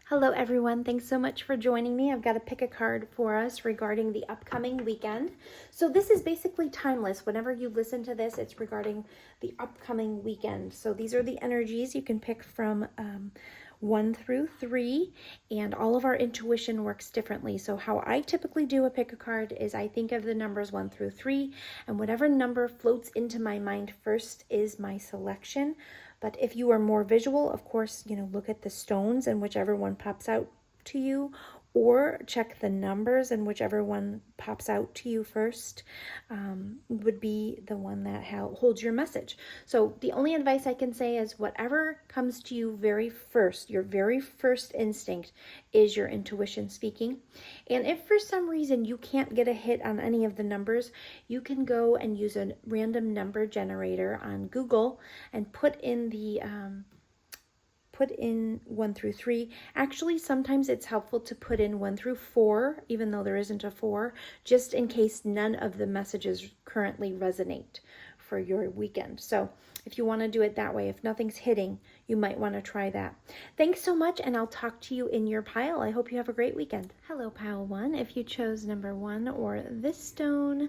Hello everyone, thanks so much for joining me. I've got to pick a card for us regarding the upcoming weekend. So this is basically timeless. Whenever you listen to this, it's regarding the upcoming weekend. So these are the energies you can pick from 1 through 3, and all of our intuition works differently. So how I typically do a pick a card is I think of the numbers 1 through 3, and whatever number floats into my mind first is my selection. But if you are more visual, of course, look at the stones and whichever one pops out to you, or check the numbers and whichever one pops out to you first would be the one that holds your message. So the only advice I can say is whatever comes to you very first, your very first instinct is your intuition speaking. And if for some reason you can't get a hit on any of the numbers, you can go and use a random number generator on Google and put in 1 through 3. Actually, sometimes it's helpful to put in 1 through 4, even though there isn't a 4, just in case none of the messages currently resonate for your weekend. So if you want to do it that way, if nothing's hitting, you might want to try that. Thanks so much, and I'll talk to you in your pile. I hope you have a great weekend. Hello, pile 1. If you chose number 1 or this stone,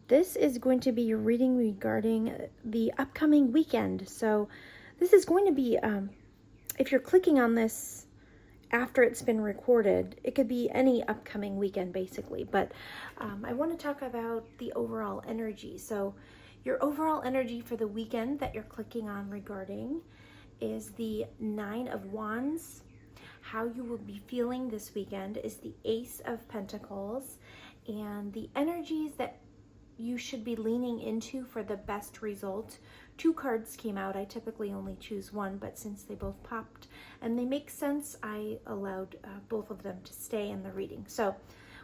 this is going to be your reading regarding the upcoming weekend. So this is going to be if you're clicking on this after it's been recorded, it could be any upcoming weekend basically, but I want to talk about the overall energy. So your overall energy for the weekend that you're clicking on regarding is the 9 of Wands. How you will be feeling this weekend is the Ace of Pentacles, and the energies that you should be leaning into for the best result. 2 cards came out. I typically only choose one, but since they both popped and they make sense, I allowed both of them to stay in the reading. So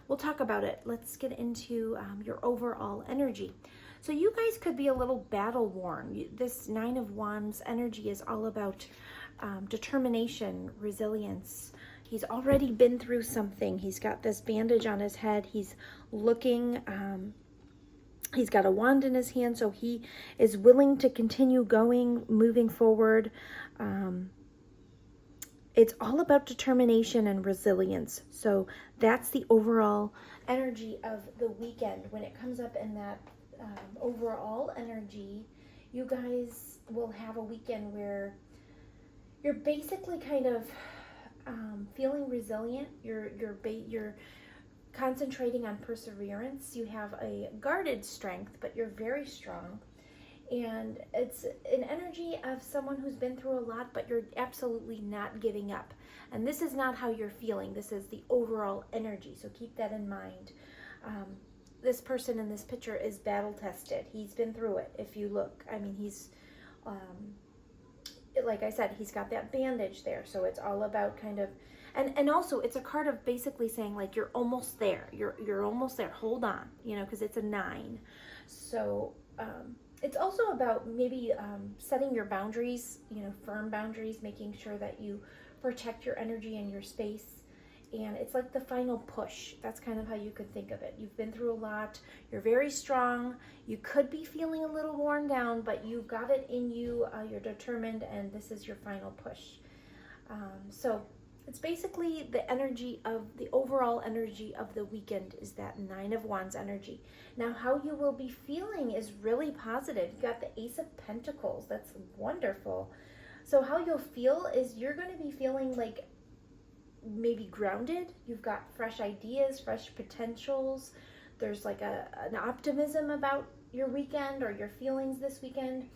we'll talk about it. Let's get into your overall energy. So you guys could be a little battle worn. This 9 of Wands energy is all about determination, resilience. He's already been through something. He's got this bandage on his head. He's looking he's got a wand in his hand, so he is willing to continue going, moving forward. It's all about determination and resilience. So that's the overall energy of the weekend. When it comes up in that overall energy, you guys will have a weekend where you're basically kind of feeling resilient. You're concentrating on perseverance. You have a guarded strength, but you're very strong. And it's an energy of someone who's been through a lot, but you're absolutely not giving up. And this is not how you're feeling. This is the overall energy. So keep that in mind. This person in this picture is battle tested. He's been through it. If you look, I mean, he's, like I said, he's got that bandage there. So it's all about kind of, and also it's a card of basically saying like you're almost there. You're almost there. Hold on, because it's a 9. So it's also about maybe setting your boundaries, firm boundaries, making sure that you protect your energy and your space. And it's like the final push. That's kind of how you could think of it. You've been through a lot. You're very strong. You could be feeling a little worn down, but you've got it in you. You're determined, and this is your final push. So it's basically the energy of the overall energy of the weekend is that 9 of Wands energy. Now, how you will be feeling is really positive. You got the Ace of Pentacles. That's wonderful. So how you'll feel is you're going to be feeling like maybe grounded. You've got fresh ideas, fresh potentials. There's like an optimism about your weekend or your feelings this weekend.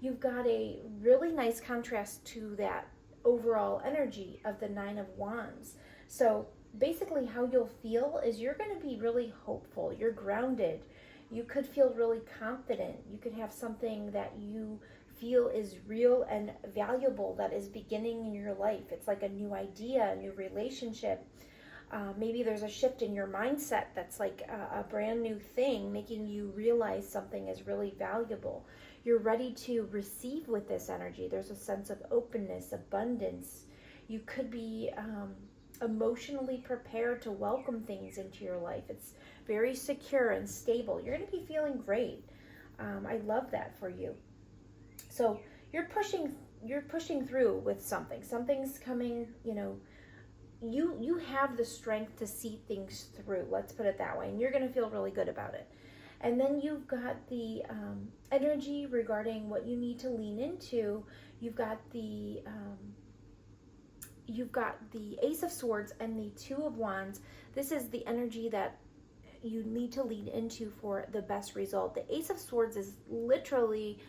You've got a really nice contrast to that overall energy of the 9 of Wands. So basically how you'll feel is you're going to be really hopeful. You're grounded. You could feel really confident. You could have something that you feel is real and valuable that is beginning in your life. It's like a new idea, a new relationship. Maybe there's a shift in your mindset that's like a brand new thing, making you realize something is really valuable. You're ready to receive with this energy. There's a sense of openness, abundance. You could be emotionally prepared to welcome things into your life. It's very secure and stable. You're going to be feeling great. I love that for you. So you're pushing through with something. Something's coming, you have the strength to see things through. Let's put it that way, and you're going to feel really good about it. And then you've got the energy regarding what you need to lean into. You've got the Ace of Swords and the Two of Wands. This is the energy that you need to lean into for the best result. The Ace of Swords is literally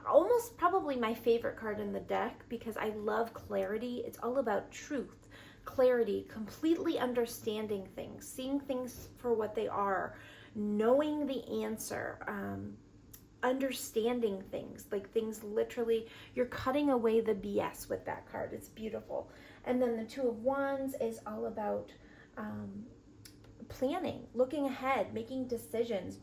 almost probably my favorite card in the deck because I love clarity. It's all about truth, clarity, completely understanding things, seeing things for what they are, knowing the answer, understanding things, like things literally, you're cutting away the BS with that card. It's beautiful. And then the Two of Wands is all about planning, looking ahead, making decisions,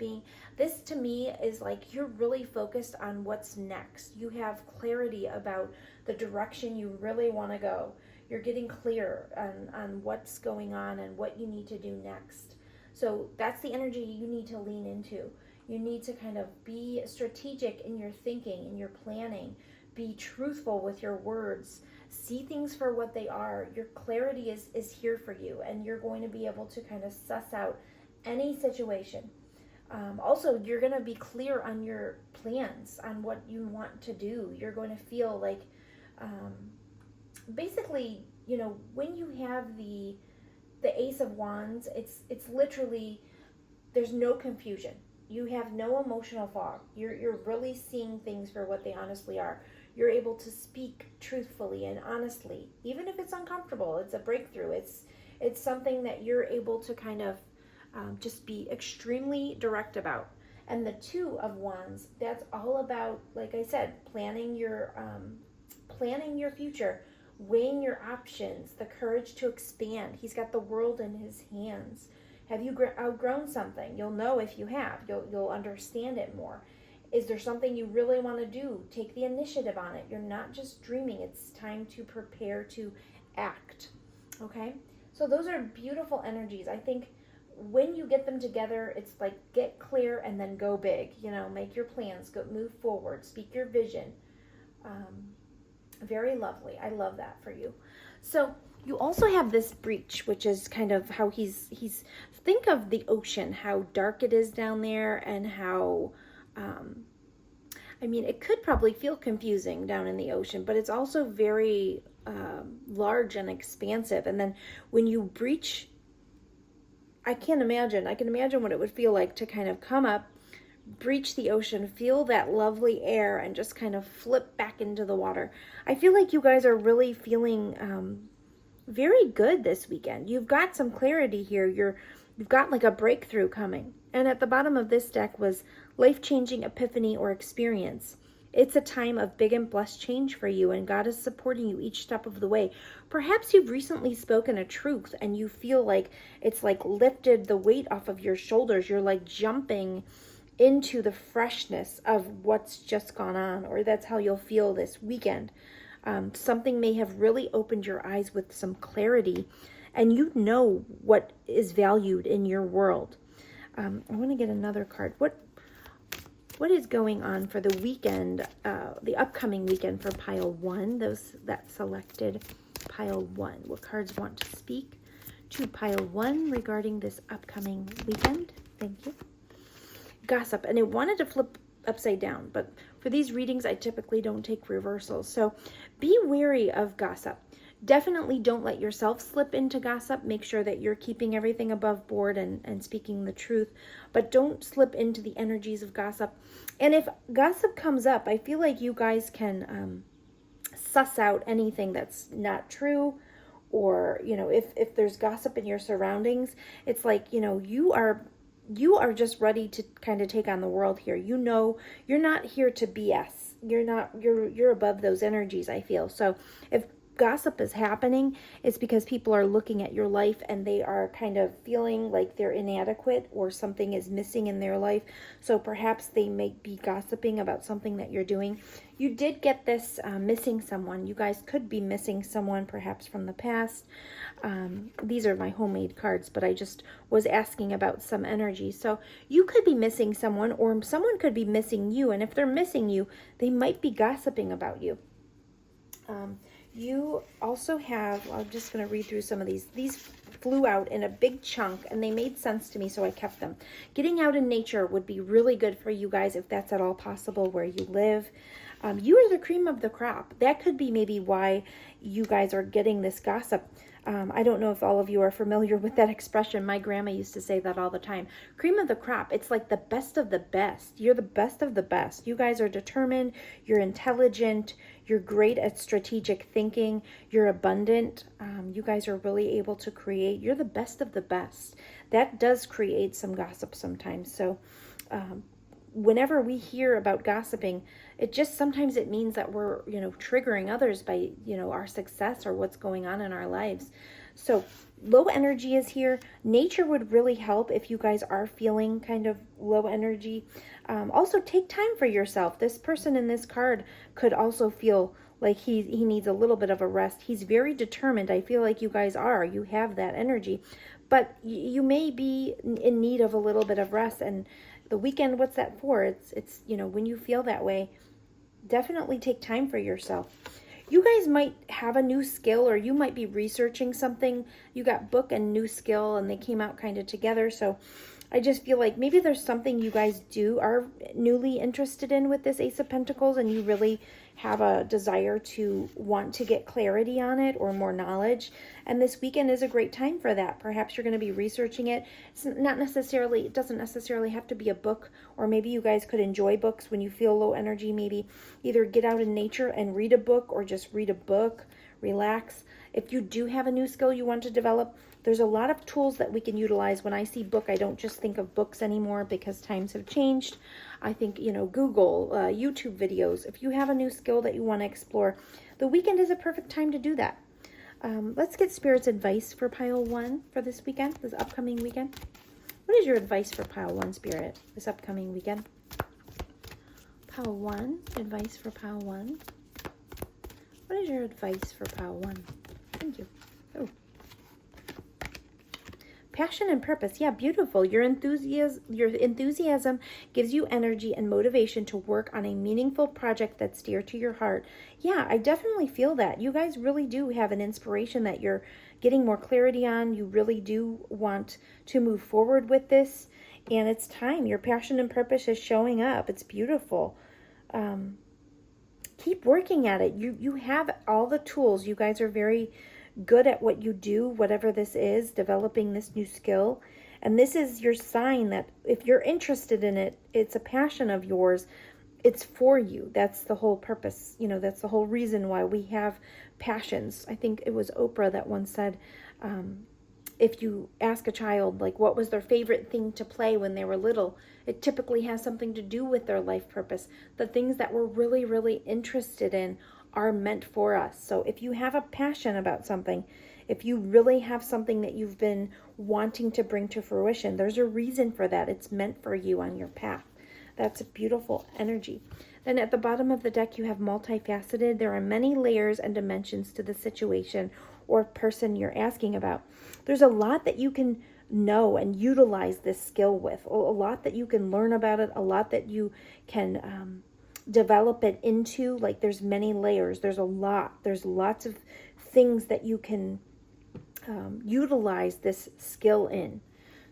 this to me is like you're really focused on what's next. You have clarity about the direction you really want to go. You're getting clear on what's going on and what you need to do next. So that's the energy you need to lean into. You need to kind of be strategic in your thinking, in your planning, be truthful with your words, see things for what they are. Your clarity is here for you, and you're going to be able to kind of suss out any situation. Also, you're going to be clear on your plans, on what you want to do. You're going to feel like, basically, when you have the Ace of Wands, it's literally, there's no confusion. You have no emotional fog. You're really seeing things for what they honestly are. You're able to speak truthfully and honestly, even if it's uncomfortable. It's a breakthrough. It's something that you're able to kind of just be extremely direct about. And the Two of Wands, that's all about, like I said, planning your future, weighing your options, the courage to expand. He's got the world in his hands. Have you outgrown something? You'll know if you have. You'll understand it more. Is there something you really want to do? Take the initiative on it. You're not just dreaming. It's time to prepare to act. Okay? So those are beautiful energies. I think when you get them together, it's like get clear and then go big. Make your plans, move forward, speak your vision. Very lovely. I love that for you. So you also have this breach, which is kind of how he's think of the ocean, how dark it is down there, and how it could probably feel confusing down in the ocean, but it's also very large and expansive. And then when you breach, I can imagine what it would feel like to kind of come up, breach the ocean, feel that lovely air, and just kind of flip back into the water. I feel like you guys are really feeling very good this weekend. You've got some clarity here. You've got like a breakthrough coming. And at the bottom of this deck was life-changing epiphany or experience. It's a time of big and blessed change for you, and God is supporting you each step of the way. Perhaps you've recently spoken a truth and you feel like it's like lifted the weight off of your shoulders. You're like jumping into the freshness of what's just gone on, or that's how you'll feel this weekend. Something may have really opened your eyes with some clarity, and you know what is valued in your world. I want to get another card. What is going on for the weekend, the upcoming weekend for pile 1, those that selected pile 1? What cards want to speak to pile 1 regarding this upcoming weekend? Thank you. Gossip, and it wanted to flip upside down, but for these readings I typically don't take reversals, so be wary of gossip. Definitely don't let yourself slip into gossip. Make sure that you're keeping everything above board and speaking the truth, but don't slip into the energies of gossip. And if gossip comes up, I feel like you guys can suss out anything that's not true, or if there's gossip in your surroundings, it's like you are just ready to kind of take on the world here. You're not here to BS. You're above those energies, I feel. So if gossip is happening, it's because people are looking at your life and they are kind of feeling like they're inadequate or something is missing in their life. So perhaps they may be gossiping about something that you're doing. You did get this missing someone. You guys could be missing someone perhaps from the past. These are my homemade cards, but I just was asking about some energy. So you could be missing someone, or someone could be missing you. And if they're missing you, they might be gossiping about you. You also have, I'm just going to read through some of these. These flew out in a big chunk and they made sense to me, so I kept them. Getting out in nature would be really good for you guys if that's at all possible where you live. You are the cream of the crop. That could be maybe why you guys are getting this gossip. I don't know if all of you are familiar with that expression. My grandma used to say that all the time. Cream of the crop. It's like the best of the best. You're the best of the best. You guys are determined. You're intelligent. You're great at strategic thinking. You're abundant. You guys are really able to create. You're the best of the best. That does create some gossip sometimes. So whenever we hear about gossiping, it just sometimes it means that we're, triggering others by, our success or what's going on in our lives. So low energy is here. Nature would really help if you guys are feeling kind of low energy. Also take time for yourself. This person in this card could also feel like he needs a little bit of a rest. He's very determined. I feel like you guys are. You have that energy. But you may be in need of a little bit of rest. And the weekend, what's that for? It's when you feel that way, definitely take time for yourself. You guys might have a new skill, or you might be researching something. You got book and new skill, and they came out kind of together. So I just feel like maybe there's something you guys are newly interested in with this Ace of Pentacles, and you really have a desire to want to get clarity on it or more knowledge. And this weekend is a great time for that. Perhaps you're going to be researching it. It doesn't necessarily have to be a book, or maybe you guys could enjoy books when you feel low energy. Maybe either get out in nature and read a book, or just read a book, relax. If you do have a new skill you want to develop, there's a lot of tools that we can utilize. When I see book, I don't just think of books anymore because times have changed. I think, Google, YouTube videos. If you have a new skill that you want to explore, the weekend is a perfect time to do that. Let's get Spirit's advice for Pile 1 for this weekend, this upcoming weekend. What is your advice for Pile 1, Spirit, this upcoming weekend? Pile 1, advice for Pile 1. What is your advice for Pile 1? Thank you. Oh. Passion and purpose. Yeah, beautiful. Your enthusiasm gives you energy and motivation to work on a meaningful project that's dear to your heart. Yeah, I definitely feel that. You guys really do have an inspiration that you're getting more clarity on. You really do want to move forward with this, and it's time. Your passion and purpose is showing up. It's beautiful. Keep working at it. You have all the tools. You guys are very good at what you do, whatever this is, developing this new skill. And this is your sign that if you're interested in it, it's a passion of yours. It's for you. That's the whole purpose. That's the whole reason why we have passions. I think it was Oprah that once said, if you ask a child, like, what was their favorite thing to play when they were little, it typically has something to do with their life purpose. The things that we're really, really interested in are meant for us. So if you have a passion about something, if you really have something that you've been wanting to bring to fruition, there's a reason for that. It's meant for you on your path. That's a beautiful energy. Then at the bottom of the deck, you have multifaceted. There are many layers and dimensions to the situation or person you're asking about. There's a lot that you can know and utilize this skill with, a lot that you can learn about it, a lot that you can develop it into. Like, there's many layers. There's lots of things that you can utilize this skill in.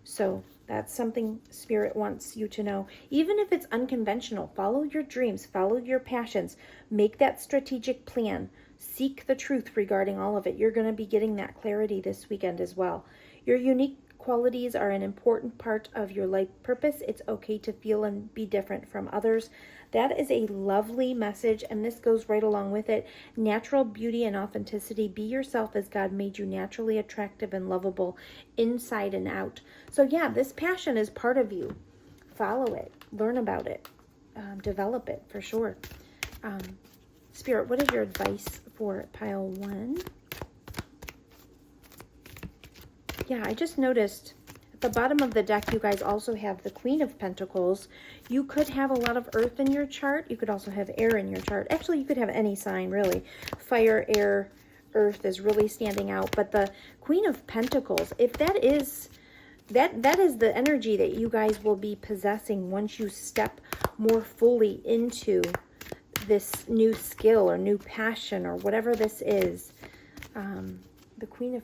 So that's something Spirit wants you to know. Even if it's unconventional, follow your dreams, follow your passions, make that strategic plan, seek the truth regarding all of it. You're going to be getting that clarity this weekend as well. Your unique qualities are an important part of your life purpose. It's okay to feel and be different from others. That is a lovely message, and this goes right along with it. Natural beauty and authenticity. Be yourself as God made you, naturally attractive and lovable inside and out. So yeah, this passion is part of you. Follow it. Learn about it. Develop it for sure. Spirit, what is your advice for Pile 1? Yeah, I just noticed at the bottom of the deck, you guys also have the Queen of Pentacles. You could have a lot of earth in your chart. You could also have air in your chart. Actually, you could have any sign, really. Fire, air, earth is really standing out. But the Queen of Pentacles, if that is the energy that you guys will be possessing once you step more fully into this new skill or new passion or whatever this is. The Queen of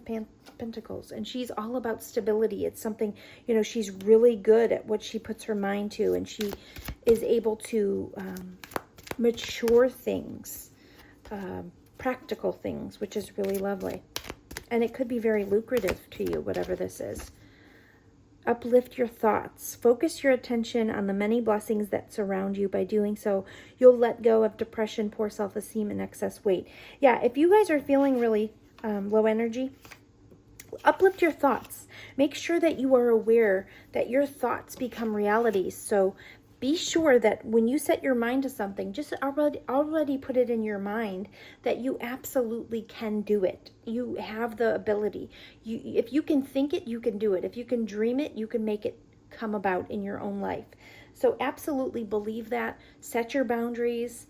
Pentacles, and she's all about stability. It's something, you know, she's really good at what she puts her mind to, and she is able to mature things, practical things, which is really lovely. And it could be very lucrative to you, whatever this is. Uplift your thoughts. Focus your attention on the many blessings that surround you. By doing so, you'll let go of depression, poor self-esteem, and excess weight. Yeah, if you guys are feeling really low energy, uplift your thoughts. Make sure that you are aware that your thoughts become realities. So be sure that when you set your mind to something, just already put it in your mind that you absolutely can do it. You have the ability. If you can think it, you can do it. If you can dream it, you can make it come about in your own life. So absolutely believe that. Set your boundaries.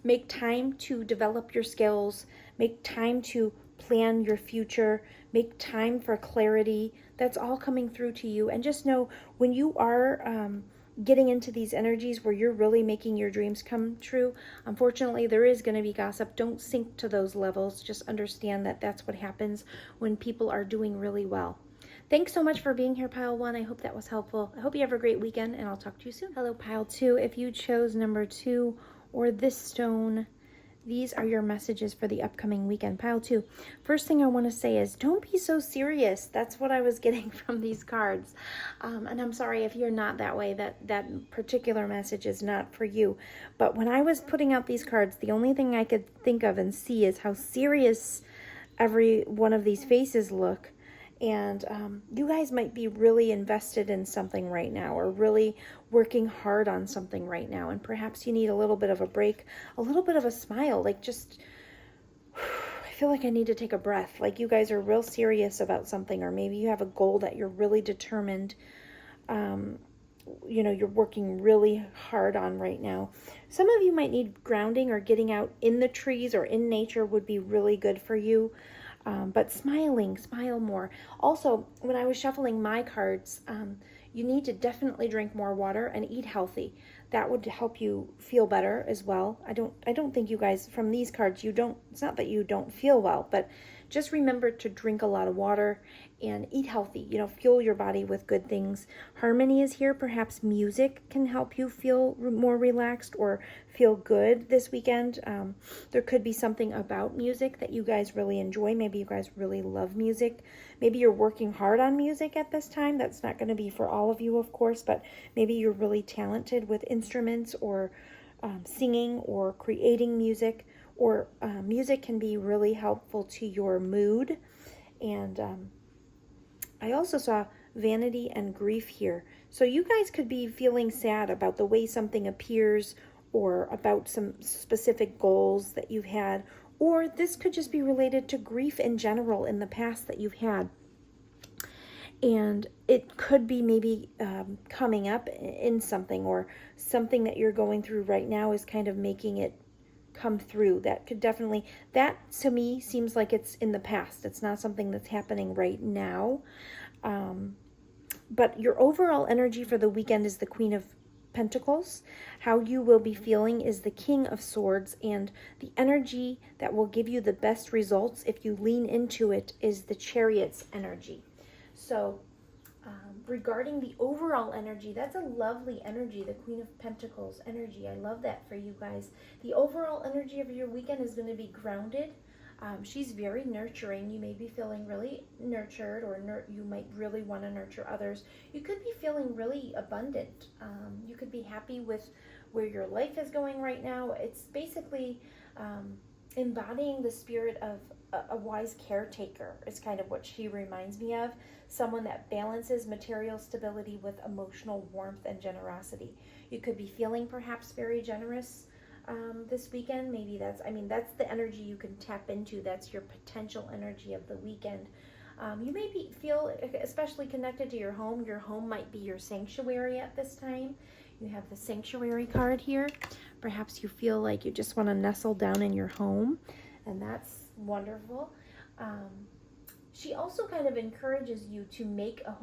Make time to develop your skills. Make time to plan your future. Make time for clarity. That's all coming through to you. And just know, when you are getting into these energies where you're really making your dreams come true, unfortunately, there is going to be gossip. Don't sink to those levels. Just understand that that's what happens when people are doing really well. Thanks so much for being here, Pile 1. I hope that was helpful. I hope you have a great weekend, and I'll talk to you soon. Hello, Pile 2. If you chose number 2 or this stone, these are your messages for the upcoming weekend. Pile 2. First thing I want to say is, don't be so serious. That's what I was getting from these cards. And I'm sorry if you're not that way, that particular message is not for you. But when I was putting out these cards, the only thing I could think of and see is how serious every one of these faces look. And you guys might be really invested in something right now, or really working hard on something right now. And perhaps you need a little bit of a break, a little bit of a smile, like just, I feel like I need to take a breath. Like you guys are real serious about something, or maybe you have a goal that you're really determined, you know, you're working really hard on right now. Some of you might need grounding, or getting out in the trees or in nature would be really good for you. But smile more. Also, when I was shuffling my cards, you need to definitely drink more water and eat healthy. That would help you feel better as well. I don't think you guys, from these cards, it's not that you don't feel well, but just remember to drink a lot of water and eat healthy. You know, fuel your body with good things. Harmony is here. Perhaps music can help you feel more relaxed or feel good this weekend. There could be something about music that you guys really enjoy. Maybe you guys really love music. Maybe you're working hard on music at this time. That's not going to be for all of you, of course, but maybe you're really talented with instruments, or singing, or creating music, or music can be really helpful to your mood. And I also saw vanity and grief here. So you guys could be feeling sad about the way something appears, or about some specific goals that you've had, or this could just be related to grief in general in the past that you've had. And it could be maybe coming up in something, or something that you're going through right now is kind of making it come through. That could definitely, that to me seems like it's in the past. It's not something that's happening right now. But your overall energy for the weekend is the Queen of Pentacles. How you will be feeling is the King of Swords, and the energy that will give you the best results if you lean into it is the Chariot's energy. So regarding the overall energy, that's a lovely energy, the Queen of Pentacles energy. I love that for you guys. The overall energy of your weekend is going to be grounded. She's very nurturing. You may be feeling really nurtured, or you might really want to nurture others. You could be feeling really abundant. You could be happy with where your life is going right now. It's basically embodying the spirit of a wise caretaker is kind of what she reminds me of. Someone that balances material stability with emotional warmth and generosity. You could be feeling perhaps very generous this weekend. Maybe that's the energy you can tap into. That's your potential energy of the weekend. You may feel especially connected to your home. Your home might be your sanctuary at this time. You have the Sanctuary card here. Perhaps you feel like you just want to nestle down in your home, and that's wonderful. she also kind of encourages you to make a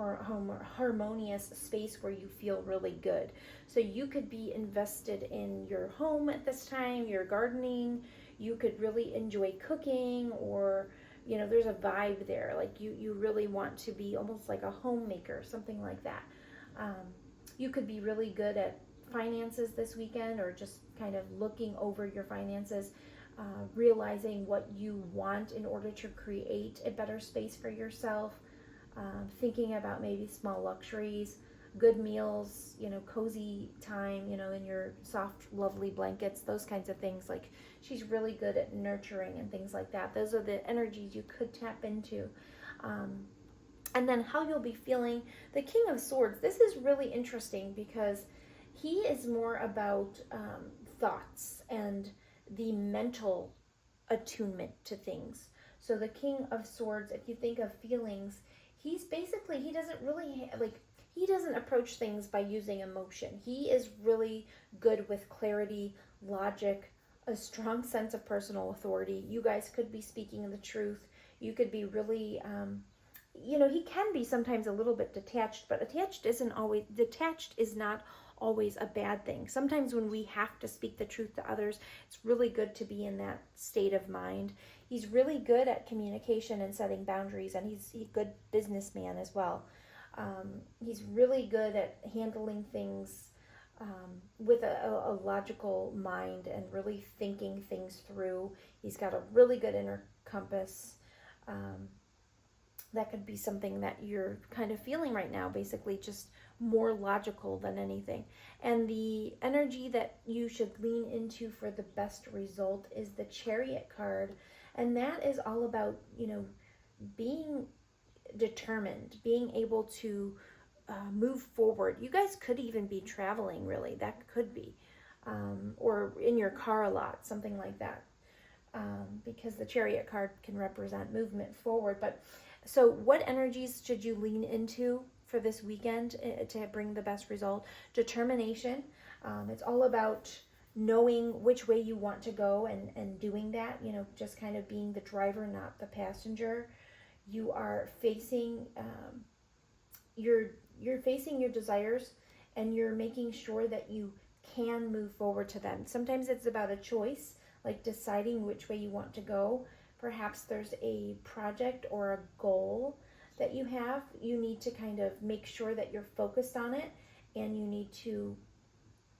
harmonious space where you feel really good. So you could be invested in your home at this time, your gardening. You could really enjoy cooking, or there's a vibe there. Like you really want to be almost like a homemaker, something like that. You could be really good at finances this weekend, or just kind of looking over your finances, realizing what you want in order to create a better space for yourself, thinking about maybe small luxuries, good meals, cozy time, in your soft, lovely blankets, those kinds of things. Like, she's really good at nurturing and things like that. Those are the energies you could tap into. And then how you'll be feeling. The King of Swords, this is really interesting because he is more about thoughts and the mental attunement to things. So the King of Swords, if you think of feelings, he's basically, he doesn't approach things by using emotion. He is really good with clarity, logic, a strong sense of personal authority. You guys could be speaking the truth. You could be really, he can be sometimes a little bit detached, but detached is not always a bad thing. Sometimes when we have to speak the truth to others, it's really good to be in that state of mind. He's really good at communication and setting boundaries, and he's a good businessman as well. He's really good at handling things with a logical mind and really thinking things through. He's got a really good inner compass. That could be something that you're kind of feeling right now, basically just more logical than anything. And the energy that you should lean into for the best result is the Chariot card. And that is all about, being determined, being able to move forward. You guys could even be traveling, really. That could be. Or in your car a lot, something like that. Because the Chariot card can represent movement forward. But so what energies should you lean into for this weekend to bring the best result? Determination. It's all about knowing which way you want to go and doing that, just kind of being the driver, not the passenger. You are facing you're facing your desires, and you're making sure that you can move forward to them. Sometimes it's about a choice, like deciding which way you want to go. Perhaps there's a project or a goal that you have. You need to kind of make sure that you're focused on it, and you need to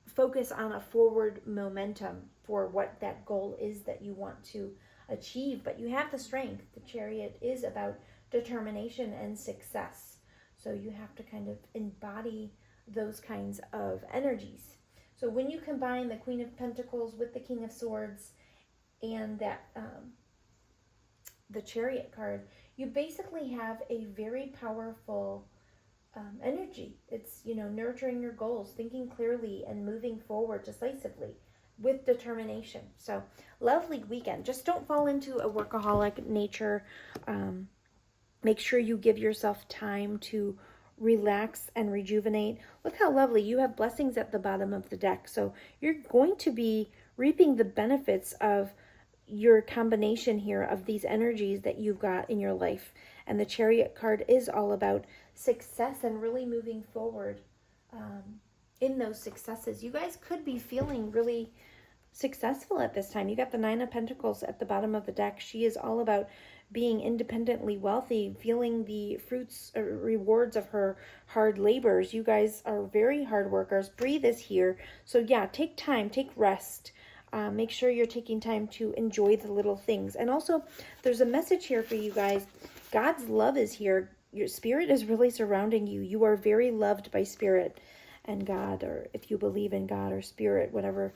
focus on a forward momentum for what that goal is that you want to achieve. But you have the strength. The Chariot is about determination and success. So you have to kind of embody those kinds of energies. So when you combine the Queen of Pentacles with the King of Swords and that the Chariot card, you basically have a very powerful energy. It's, nurturing your goals, thinking clearly, and moving forward decisively with determination. So lovely weekend. Just don't fall into a workaholic nature. Make sure you give yourself time to relax and rejuvenate. Look how lovely. You have blessings at the bottom of the deck. So you're going to be reaping the benefits of your combination here of these energies that you've got in your life. And the Chariot card is all about success and really moving forward in those successes. You guys could be feeling really successful at this time. You got the Nine of Pentacles at the bottom of the deck. She is all about being independently wealthy, feeling the fruits or rewards of her hard labors. You guys are very hard workers. Breathe is here. So yeah, take time, take rest. Make sure you're taking time to enjoy the little things. And also, there's a message here for you guys. God's love is here. Your spirit is really surrounding you. You are very loved by spirit and God, or if you believe in God or spirit, whatever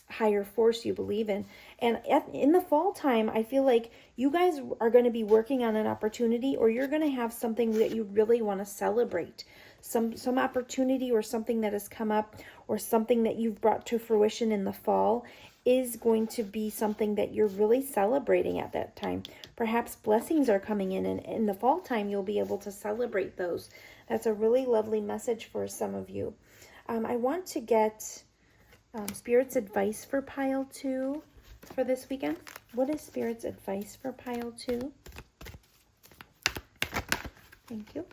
higher force you believe in. And in the fall time, I feel like you guys are going to be working on an opportunity, or you're going to have something that you really want to celebrate. Some opportunity or something that has come up, or something that you've brought to fruition in the fall is going to be something that you're really celebrating at that time. Perhaps blessings are coming in, and in the fall time, you'll be able to celebrate those. That's a really lovely message for some of you. I want to get Spirit's advice for pile 2 for this weekend. What is Spirit's advice for pile 2? Thank you.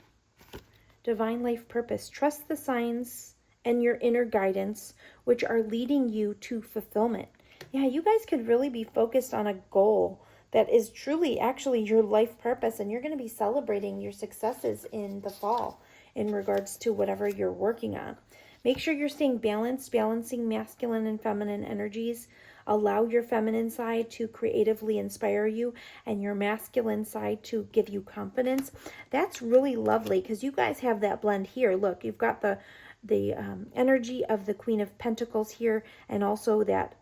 Divine life purpose. Trust the signs and your inner guidance, which are leading you to fulfillment. Yeah, you guys could really be focused on a goal that is truly actually your life purpose, and you're going to be celebrating your successes in the fall in regards to whatever you're working on. Make sure you're staying balanced, balancing masculine and feminine energies. Allow your feminine side to creatively inspire you and your masculine side to give you confidence. That's really lovely because you guys have that blend here. Look, you've got the energy of the Queen of Pentacles here, and also that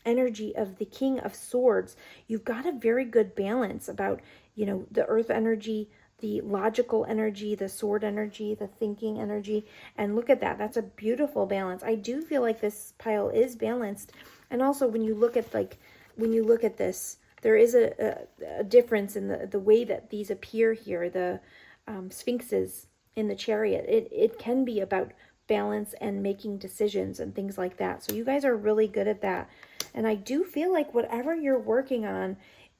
energy of the King of Swords. You've got a very good balance about, the earth energy, the logical energy, the sword energy, the thinking energy. And look at that. That's a beautiful balance. I do feel like this pile is balanced. And also when you look at this, there is a difference in the way that these appear here, the sphinxes in the chariot. It can be about balance and making decisions and things like that. So you guys are really good at that. And I do feel like whatever you're working on,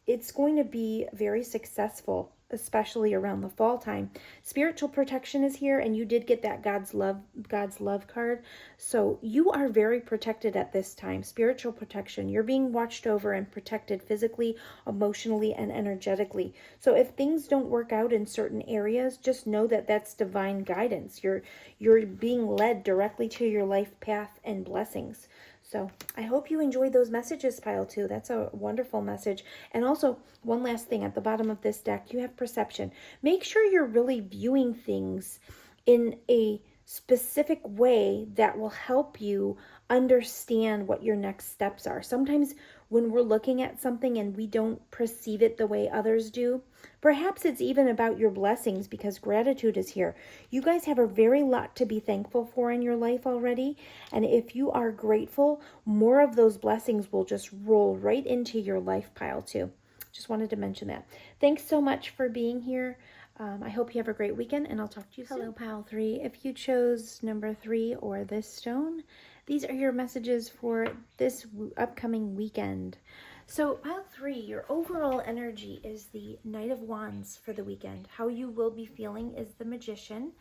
it's going to be very successful, especially around the fall time. Spiritual protection is here, and you did get that God's love card. So you are very protected at this time. Spiritual protection. You're being watched over and protected physically, emotionally, and energetically. So if things don't work out in certain areas, just know that that's divine guidance. You're being led directly to your life path and blessings. So I hope you enjoyed those messages, pile 2. That's a wonderful message. And also, one last thing, at the bottom of this deck, you have perception. Make sure you're really viewing things in a specific way that will help you understand what your next steps are. Sometimes when we're looking at something and we don't perceive it the way others do, perhaps it's even about your blessings, because gratitude is here. You guys have a very lot to be thankful for in your life already. And if you are grateful, more of those blessings will just roll right into your life, pile 2. Just wanted to mention that. Thanks so much for being here. I hope you have a great weekend, and I'll talk to you soon. Hello, pile 3. If you chose number 3 or this stone, these are your messages for this upcoming weekend. So pile 3, your overall energy is the Knight of Wands for the weekend. How you will be feeling is the Magician,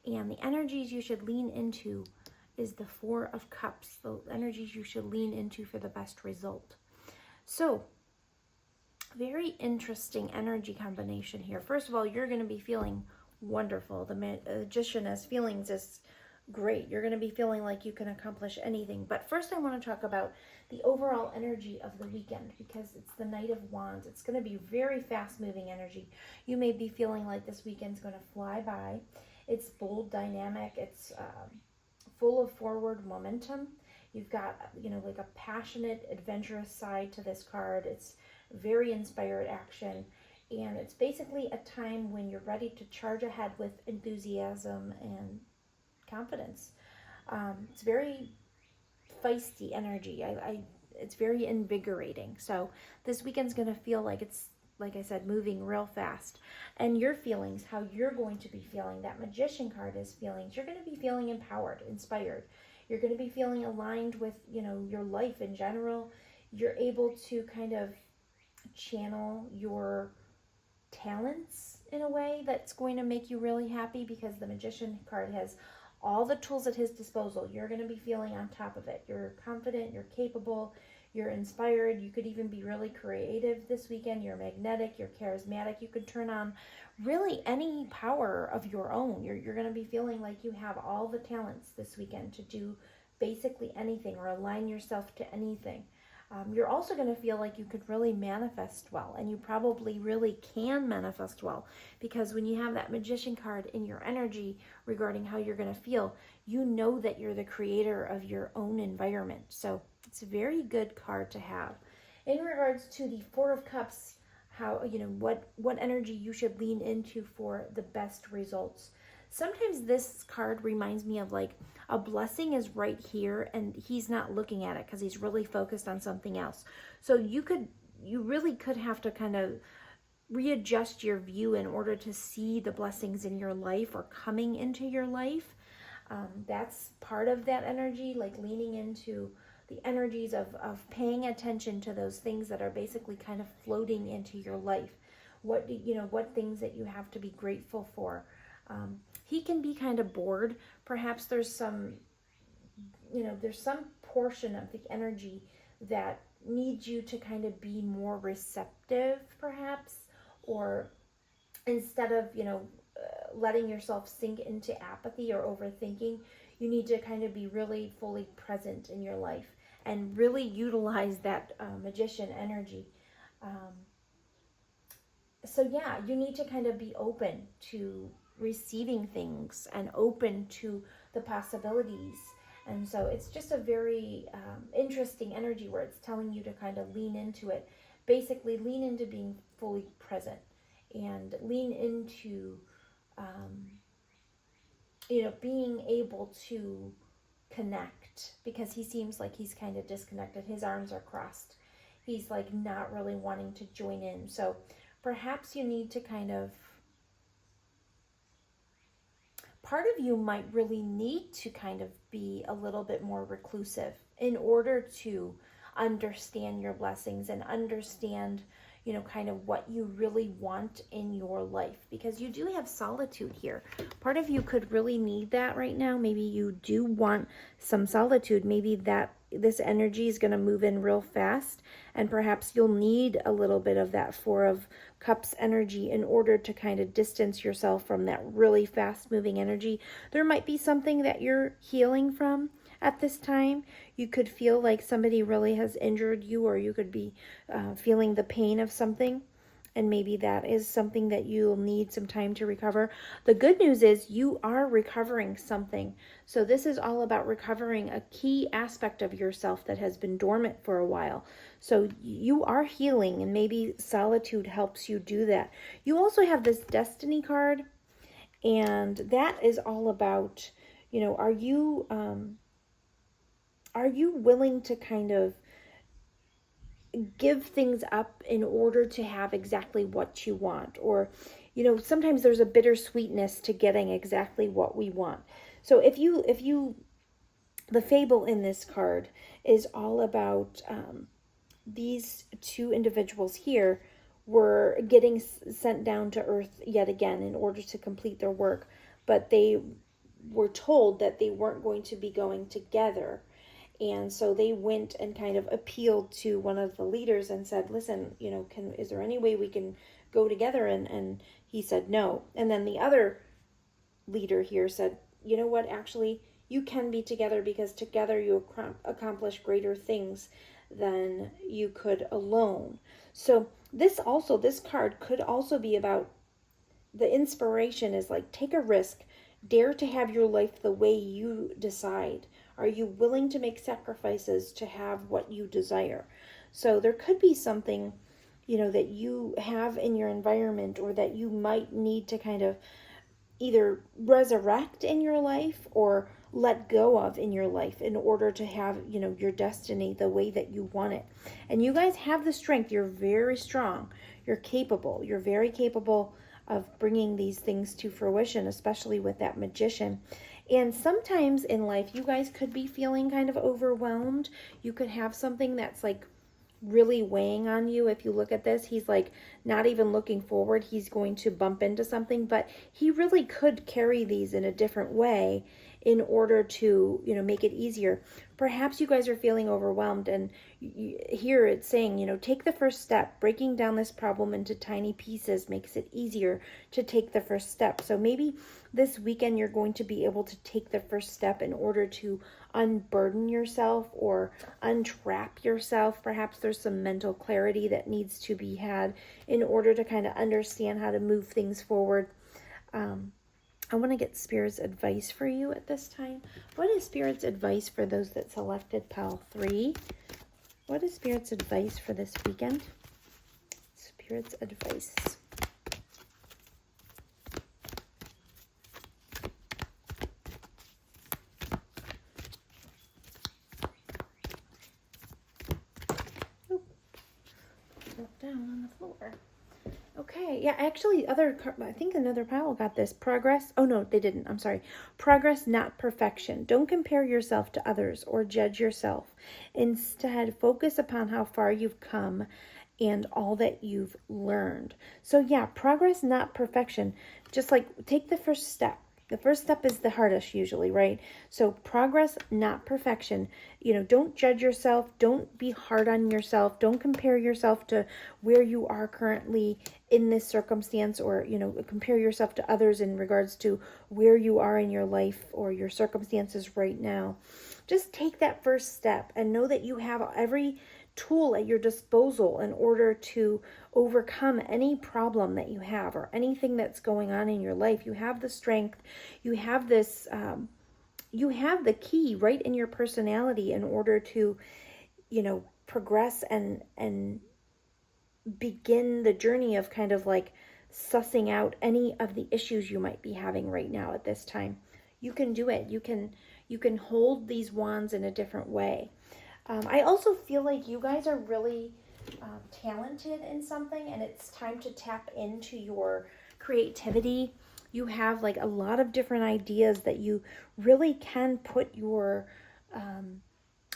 and the energies you should lean into is the Four of Cups, the energies you should lean into for the best result. So very interesting energy combination here. First of all, you're going to be feeling wonderful. The Magician has feelings is great. You're going to be feeling like you can accomplish anything. But first I want to talk about the overall energy of the weekend, because it's the Knight of Wands. It's going to be very fast-moving energy. You may be feeling like this weekend's going to fly by. It's bold, dynamic. It's full of forward momentum. You've got, like a passionate, adventurous side to this card. It's very inspired action, and it's basically a time when you're ready to charge ahead with enthusiasm and confidence. It's very feisty energy. It's very invigorating. So this weekend's going to feel like it's, like I said, moving real fast. And your feelings, how you're going to be feeling, that Magician card is feelings. You're going to be feeling empowered, inspired. You're going to be feeling aligned with, your life in general. You're able to kind of channel your talents in a way that's going to make you really happy, because the Magician card has all the tools at his disposal. You're going to be feeling on top of it. You're confident, you're capable, you're inspired. You could even be really creative this weekend. You're magnetic, you're charismatic. You could turn on really any power of your own. You're going to be feeling like you have all the talents this weekend to do basically anything or align yourself to anything. You're also going to feel like you could really manifest well, and you probably really can manifest well, because when you have that Magician card in your energy regarding how you're going to feel, you know that you're the creator of your own environment. So it's a very good card to have. In regards to the Four of Cups, how, what energy you should lean into for the best results. Sometimes this card reminds me of like a blessing is right here and he's not looking at it because he's really focused on something else. So you really could have to kind of readjust your view in order to see the blessings in your life or coming into your life. That's part of that energy, like leaning into the energies of paying attention to those things that are basically kind of floating into your life. what what things that you have to be grateful for. He can be kind of bored. Perhaps there's some, there's some portion of the energy that needs you to kind of be more receptive, perhaps, or instead of, letting yourself sink into apathy or overthinking, you need to kind of be really fully present in your life and really utilize that magician energy. So yeah, you need to kind of be open to receiving things and open to the possibilities. And so it's just a very interesting energy where it's telling you to kind of lean into it. Basically, lean into being fully present and lean into, being able to connect, because he seems like he's kind of disconnected. His arms are crossed. He's like not really wanting to join in. So perhaps you need to kind of, part of you might really need to kind of be a little bit more reclusive in order to understand your blessings and understand, kind of what you really want in your life, because you do have solitude here. Part of you could really need that right now. Maybe you do want some solitude. Maybe that this energy is going to move in real fast, and perhaps you'll need a little bit of that Four of Cups energy in order to kind of distance yourself from that really fast moving energy. There might be something that you're healing from at this time. You could feel like somebody really has injured you, or you could be feeling the pain of something, and maybe that is something that you'll need some time to recover. The good news is you are recovering something. So this is all about recovering a key aspect of yourself that has been dormant for a while. So you are healing, and maybe solitude helps you do that. You also have this Destiny card, and that is all about, are you willing to kind of give things up in order to have exactly what you want? Or, sometimes there's a bittersweetness to getting exactly what we want. So the fable in this card is all about these two individuals here were getting sent down to earth yet again in order to complete their work, but they were told that they weren't going to be going together. And so they went and kind of appealed to one of the leaders and said, listen, is there any way we can go together? And he said no. And then the other leader here said, you know what, actually, you can be together, because together you accomplish greater things than you could alone. So this card could also be about, the inspiration is like, take a risk, dare to have your life the way you decide. Are you willing to make sacrifices to have what you desire? So there could be something, that you have in your environment, or that you might need to kind of either resurrect in your life or let go of in your life in order to have, your destiny the way that you want it. And you guys have the strength. You're very strong. You're capable. You're very capable of bringing these things to fruition, especially with that magician. And sometimes in life, you guys could be feeling kind of overwhelmed. You could have something that's like really weighing on you. If you look at this, he's like not even looking forward. He's going to bump into something, but he really could carry these in a different way in order to, make it easier. Perhaps you guys are feeling overwhelmed, and here it's saying, take the first step. Breaking down this problem into tiny pieces makes it easier to take the first step. So maybe this weekend you're going to be able to take the first step in order to unburden yourself or untrap yourself. Perhaps there's some mental clarity that needs to be had in order to kind of understand how to move things forward. I want to get Spirit's advice for you at this time. What is Spirit's advice for those that selected Pile 3? What is Spirit's advice for this weekend? Spirit's advice. Oop. Drop down on the floor. Okay, yeah, actually, I think another pile got this. Progress. Oh, no, they didn't. I'm sorry. Progress, not perfection. Don't compare yourself to others or judge yourself. Instead, focus upon how far you've come and all that you've learned. So yeah, progress, not perfection. Just like take the first step. The first step is the hardest usually, right? So progress, not perfection. Don't judge yourself. Don't be hard on yourself. Don't compare yourself to where you are currently in this circumstance, or, compare yourself to others in regards to where you are in your life or your circumstances right now. Just take that first step and know that you have every tool at your disposal in order to overcome any problem that you have or anything that's going on in your life. You have the strength, you have this, you have the key right in your personality in order to, progress and begin the journey of kind of like sussing out any of the issues you might be having right now at this time. You can do it. You can hold these wands in a different way. I also feel like you guys are really talented in something, and it's time to tap into your creativity. You have like a lot of different ideas that you really can put your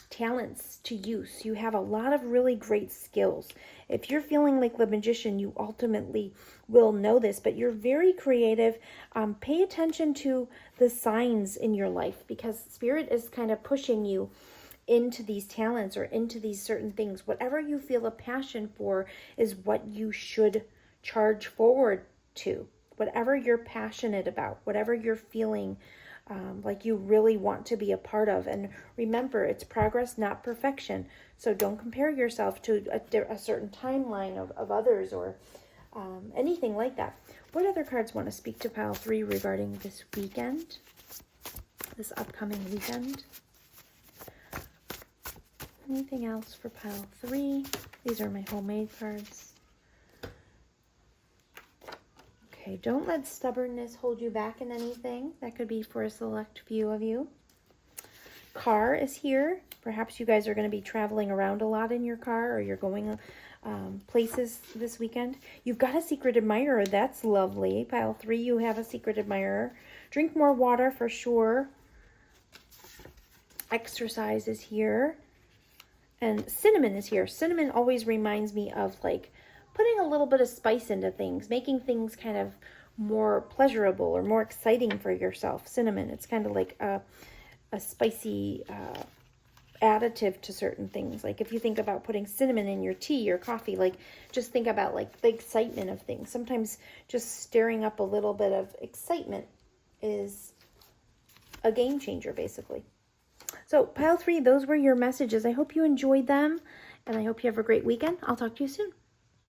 talents to use. You have a lot of really great skills. If you're feeling like the magician, you ultimately will know this, but you're very creative. Pay attention to the signs in your life, because Spirit is kind of pushing you into these talents or into these certain things. Whatever you feel a passion for is what you should charge forward to. Whatever you're passionate about, whatever you're feeling like you really want to be a part of. And remember, it's progress, not perfection. So don't compare yourself to a certain timeline of others or anything like that. What other cards want to speak to pile 3 regarding this weekend, this upcoming weekend? Anything else for pile 3? These are my homemade cards. Okay, don't let stubbornness hold you back in anything. That could be for a select few of you. Car is here. Perhaps you guys are going to be traveling around a lot in your car, or you're going places this weekend. You've got a secret admirer. That's lovely. Pile 3, you have a secret admirer. Drink more water for sure. Exercise is here. And cinnamon is here. Cinnamon always reminds me of like putting a little bit of spice into things, making things kind of more pleasurable or more exciting for yourself. Cinnamon, it's kind of like a spicy additive to certain things. Like if you think about putting cinnamon in your tea or coffee, like just think about like the excitement of things. Sometimes just stirring up a little bit of excitement is a game changer, basically. So pile 3, those were your messages. I hope you enjoyed them, and I hope you have a great weekend. I'll talk to you soon.